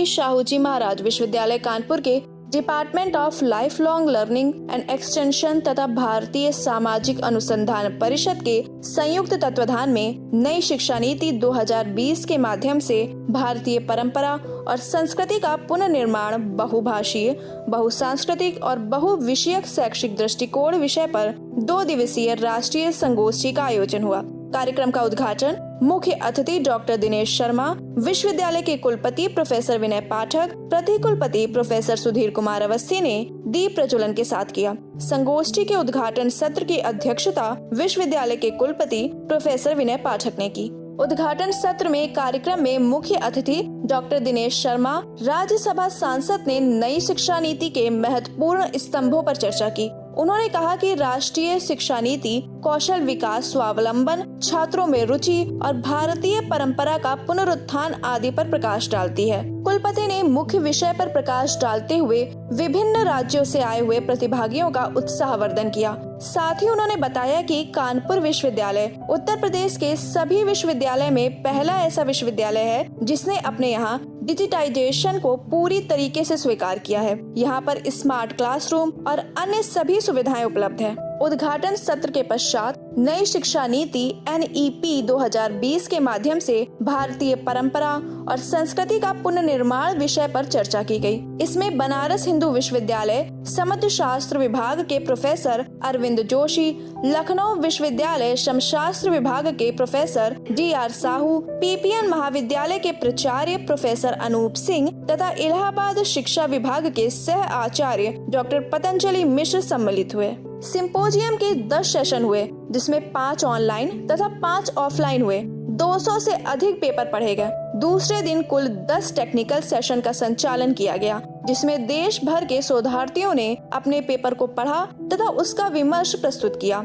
श्री शाहूजी महाराज विश्वविद्यालय कानपुर के department of life long learning and extension तथा भारतीय सामाजिक अनुसंधान परिषद के संयुक्त तत्वाधान में नई शिक्षा नीति 2020 के माध्यम से भारतीय परंपरा और संस्कृति का पुनर्निर्माण बहुभाषीय, बहुसांस्कृतिक और बहुविषयक शैक्षिक दृष्टिकोण विषय पर 2 दिवसीय राष्ट्रीय संगोष्ठी का आयोजन हुआ। कार्यक्रम का उद्घाटन मुख्य अतिथि डॉक्टर दिनेश शर्मा, विश्वविद्यालय के कुलपति प्रोफेसर विनय पाठक, प्रति कुलपति प्रोफेसर सुधीर कुमार अवस्थी ने दीप प्रज्वलन के साथ किया। संगोष्ठी के उद्घाटन सत्र की अध्यक्षता विश्वविद्यालय के कुलपति प्रोफेसर विनय पाठक ने की। उद्घाटन सत्र में कार्यक्रम में मुख्य अतिथि डॉक्टर दिनेश शर्मा, राज्यसभा सांसद ने नई शिक्षा नीति के महत्वपूर्ण स्तंभों पर चर्चा की। उन्होंने कहा कि राष्ट्रीय शिक्षा नीति कौशल विकास, स्वावलंबन, छात्रों में रुचि और भारतीय परंपरा का पुनरुत्थान आदि पर प्रकाश डालती है। कुलपति ने मुख्य विषय पर प्रकाश डालते हुए विभिन्न राज्यों से आए हुए प्रतिभागियों का उत्साहवर्धन किया। साथ ही उन्होंने बताया कि कानपुर विश्वविद्यालय उत्तर प्रदेश के सभी विश्वविद्यालय में पहला ऐसा विश्वविद्यालय है जिसने अपने यहाँ डिजिटाइजेशन को पूरी तरीके से स्वीकार किया है। यहाँ पर स्मार्ट क्लासरूम और अन्य सभी सुविधाएं उपलब्ध है। उद्घाटन सत्र के पश्चात नई शिक्षा नीति NEP 2020 के माध्यम से भारतीय परंपरा और संस्कृति का पुनर्निर्माण विषय पर चर्चा की गई। इसमें बनारस हिंदू विश्वविद्यालय समुद्र शास्त्र विभाग के प्रोफेसर अरविंद जोशी, लखनऊ विश्वविद्यालय श्रमशास्त्र विभाग के प्रोफेसर DR साहू, PPN महाविद्यालय के प्राचार्य प्रोफेसर अनूप सिंह तथा इलाहाबाद शिक्षा विभाग के सह आचार्य डॉक्टर पतंजलि मिश्र सम्मिलित हुए। सिंपोजियम के 10 सेशन हुए जिसमें 5 ऑनलाइन तथा 5 ऑफलाइन हुए। 200 से अधिक पेपर पढ़े गए। दूसरे दिन कुल 10 टेक्निकल सेशन का संचालन किया गया जिसमें देश भर के शोधार्थियों ने अपने पेपर को पढ़ा तथा उसका विमर्श प्रस्तुत किया।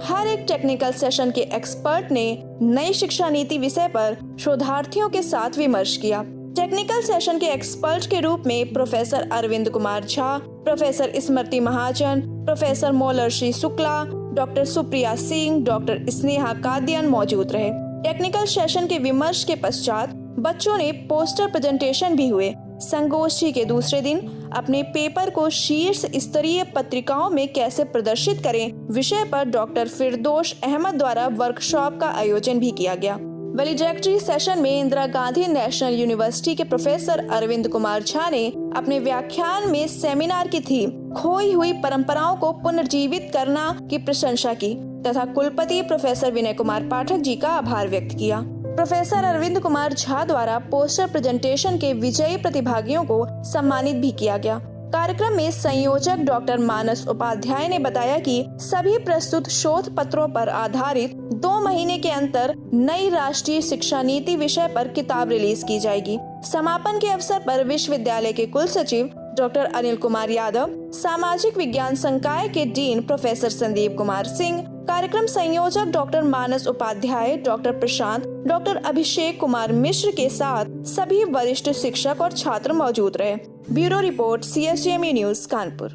हर एक टेक्निकल सेशन के एक्सपर्ट ने नई शिक्षा नीति विषय पर शोधार्थियों के साथ विमर्श किया। टेक्निकल सेशन के एक्सपर्ट के रूप में professor Arvind Kumar Jha, professor Smriti Mahajan, professor Molarshi Shukla, doctor Supriya Singh, doctor Sneha Kadian मौजूद रहे। टेक्निकल सेशन के विमर्श के पश्चात बच्चों ने पोस्टर प्रेजेंटेशन भी हुए। संगोष्ठी के दूसरे दिन अपने पेपर को शीर्ष स्तरीय पत्रिकाओं में कैसे प्रदर्शित करें विषय पर डॉक्टर फिरदौश अहमद द्वारा वर्कशॉप का आयोजन भी किया गया। वैलिडेटरी सेशन में इंदिरा गांधी नेशनल यूनिवर्सिटी के प्रोफेसर अरविंद कुमार झा ने अपने व्याख्यान में सेमिनार की थीम खोई हुई परंपराओं को पुनर्जीवित करना की प्रशंसा की तथा कुलपति प्रोफेसर विनय कुमार पाठक जी का आभार व्यक्त किया। प्रोफेसर अरविंद कुमार झा द्वारा पोस्टर प्रेजेंटेशन के विजयी प्रतिभागियों को सम्मानित भी किया गया। कार्यक्रम में संयोजक डॉक्टर मानस उपाध्याय ने बताया कि सभी प्रस्तुत शोध पत्रों पर आधारित 2 महीने के अंतर नई राष्ट्रीय शिक्षा नीति विषय पर किताब रिलीज की जाएगी। समापन के अवसर पर विश्वविद्यालय के कुल सचिव डॉक्टर अनिल कुमार यादव, सामाजिक विज्ञान संकाय के डीन प्रोफेसर संदीप कुमार सिंह, कार्यक्रम संयोजक डॉक्टर मानस उपाध्याय, डॉक्टर प्रशांत, डॉक्टर अभिषेक कुमार मिश्र के साथ सभी वरिष्ठ शिक्षक और छात्र मौजूद रहे। Bureau report CSJME news Kanpur.